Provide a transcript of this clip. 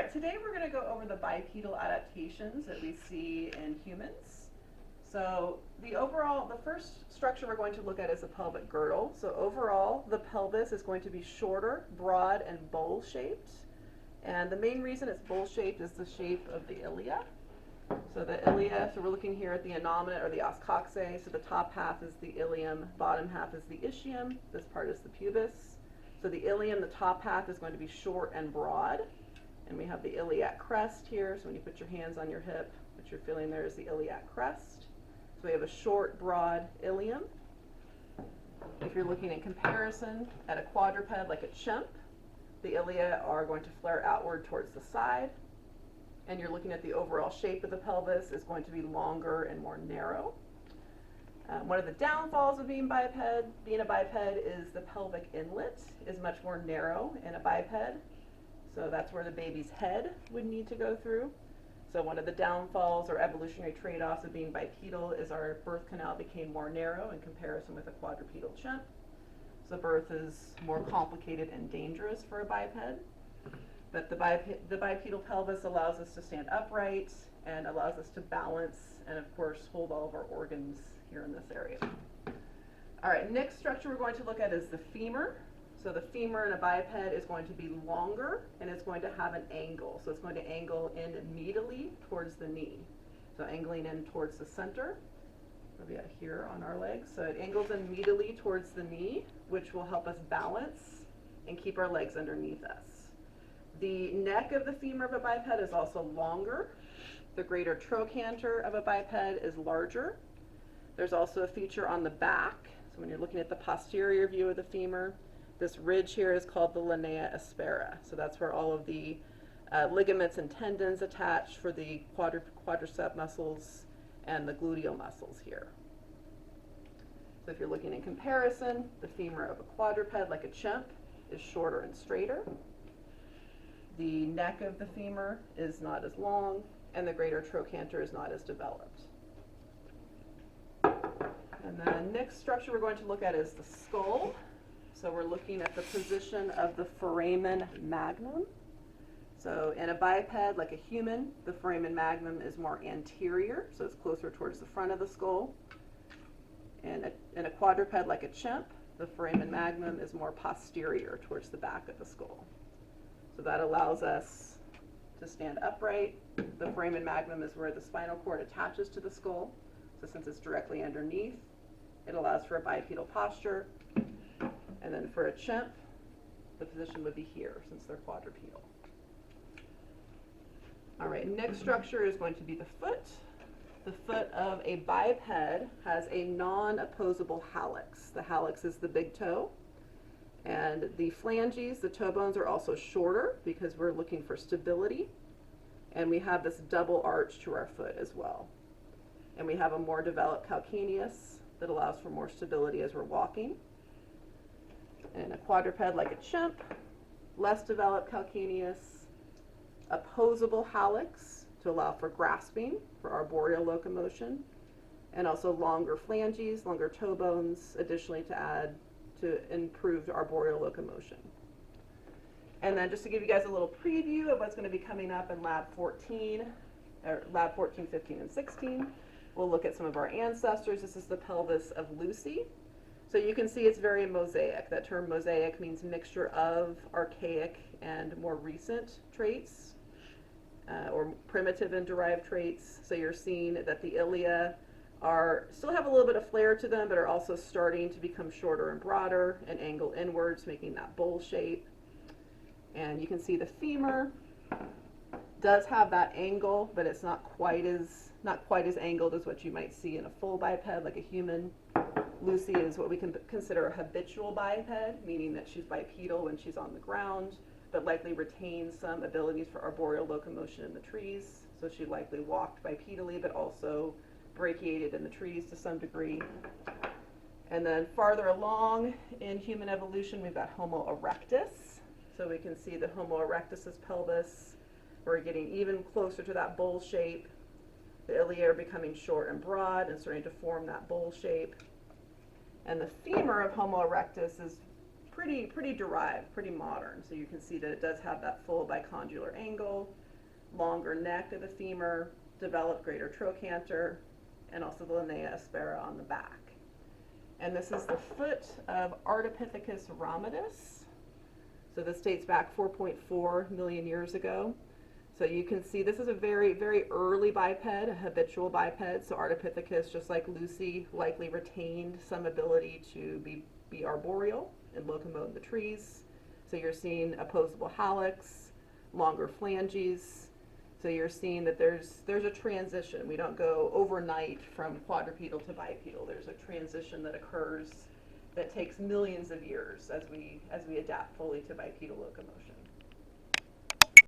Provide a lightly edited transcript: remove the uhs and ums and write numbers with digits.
right, today we're going to go over the bipedal adaptations that we see in humans. So the first structure we're going to look at is the pelvic girdle. So overall, the pelvis is going to be shorter, broad, and bowl-shaped. And the main reason it's bowl-shaped is the shape of the ilia. So the ilia, so we're looking here at the innominate or the os coxae. So the top half is the ilium, bottom half is the ischium. This part is the pubis. So the ilium, the top half, is going to be short and broad. And we have the iliac crest here. So when you put your hands on your hip, what you're feeling there is the iliac crest. So we have a short, broad ilium. If you're looking in comparison at a quadruped like a chimp, the ilia are going to flare outward towards the side. And you're looking at the overall shape of the pelvis is going to be longer and more narrow. One of the downfalls of being a biped is the pelvic inlet is much more narrow in a biped. So that's where the baby's head would need to go through. So one of the downfalls or evolutionary trade-offs of being bipedal is our birth canal became more narrow in comparison with a quadrupedal chimp. So birth is more complicated and dangerous for a biped. But the bipedal pelvis allows us to stand upright and allows us to balance and, of course, hold all of our organs here in this area. All right, next structure we're going to look at is the femur. So the femur in a biped is going to be longer and it's going to have an angle. So it's going to angle in medially towards the knee. So angling in towards the center. Maybe out here on our legs. So it angles in medially towards the knee, which will help us balance and keep our legs underneath us. The neck of the femur of a biped is also longer. The greater trochanter of a biped is larger. There's also a feature on the back. So when you're looking at the posterior view of the femur, this ridge here is called the linea aspera. So that's where all of the ligaments and tendons attach for the quadricep muscles and the gluteal muscles here. So if you're looking in comparison, the femur of a quadruped like a chimp is shorter and straighter. The neck of the femur is not as long, and the greater trochanter is not as developed. And the next structure we're going to look at is the skull. So we're looking at the position of the foramen magnum. So in a biped, like a human, the foramen magnum is more anterior, so it's closer towards the front of the skull. And in a quadruped, like a chimp, the foramen magnum is more posterior towards the back of the skull. So that allows us to stand upright. The foramen magnum is where the spinal cord attaches to the skull. So since it's directly underneath, it allows for a bipedal posture. And then for a chimp, the position would be here since they're quadrupedal. All right, next structure is going to be the foot. The foot of a biped has a non-opposable hallux. The hallux is the big toe. And the phalanges, the toe bones, are also shorter because we're looking for stability. And we have this double arch to our foot as well. And we have a more developed calcaneus that allows for more stability as we're walking. And a quadruped like a chimp, less developed calcaneus, opposable hallux to allow for grasping, for arboreal locomotion, and also longer phalanges, longer toe bones, additionally to add to improved arboreal locomotion. And then just to give you guys a little preview of what's going to be coming up in Lab 14, 15, and 16, we'll look at some of our ancestors. This is the pelvis of Lucy. So you can see it's very mosaic. That term mosaic means mixture of archaic and more recent traits, or primitive and derived traits. So you're seeing that the ilia still have a little bit of flare to them, but are also starting to become shorter and broader and angle inwards, making that bowl shape. And you can see the femur does have that angle, but it's not quite as angled as what you might see in a full biped like a human. Lucy is what we can consider a habitual biped, meaning that she's bipedal when she's on the ground, but likely retains some abilities for arboreal locomotion in the trees. So she likely walked bipedally, but also brachiated in the trees to some degree. And then farther along in human evolution, we've got Homo erectus. So we can see the Homo erectus's pelvis. We're getting even closer to that bowl shape. The ilia are becoming short and broad and starting to form that bowl shape. And the femur of Homo erectus is pretty derived, pretty modern. So you can see that it does have that full bicondylar angle, longer neck of the femur, developed greater trochanter, and also the linea aspera on the back. And this is the foot of Ardipithecus ramidus. So this dates back 4.4 million years ago. So you can see this is a very, very early biped, a habitual biped. So Ardipithecus, just like Lucy, likely retained some ability to be arboreal and locomote in the trees. So you're seeing opposable hallux, longer phalanges. So you're seeing that there's a transition. We don't go overnight from quadrupedal to bipedal. There's a transition that occurs that takes millions of years as we adapt fully to bipedal locomotion.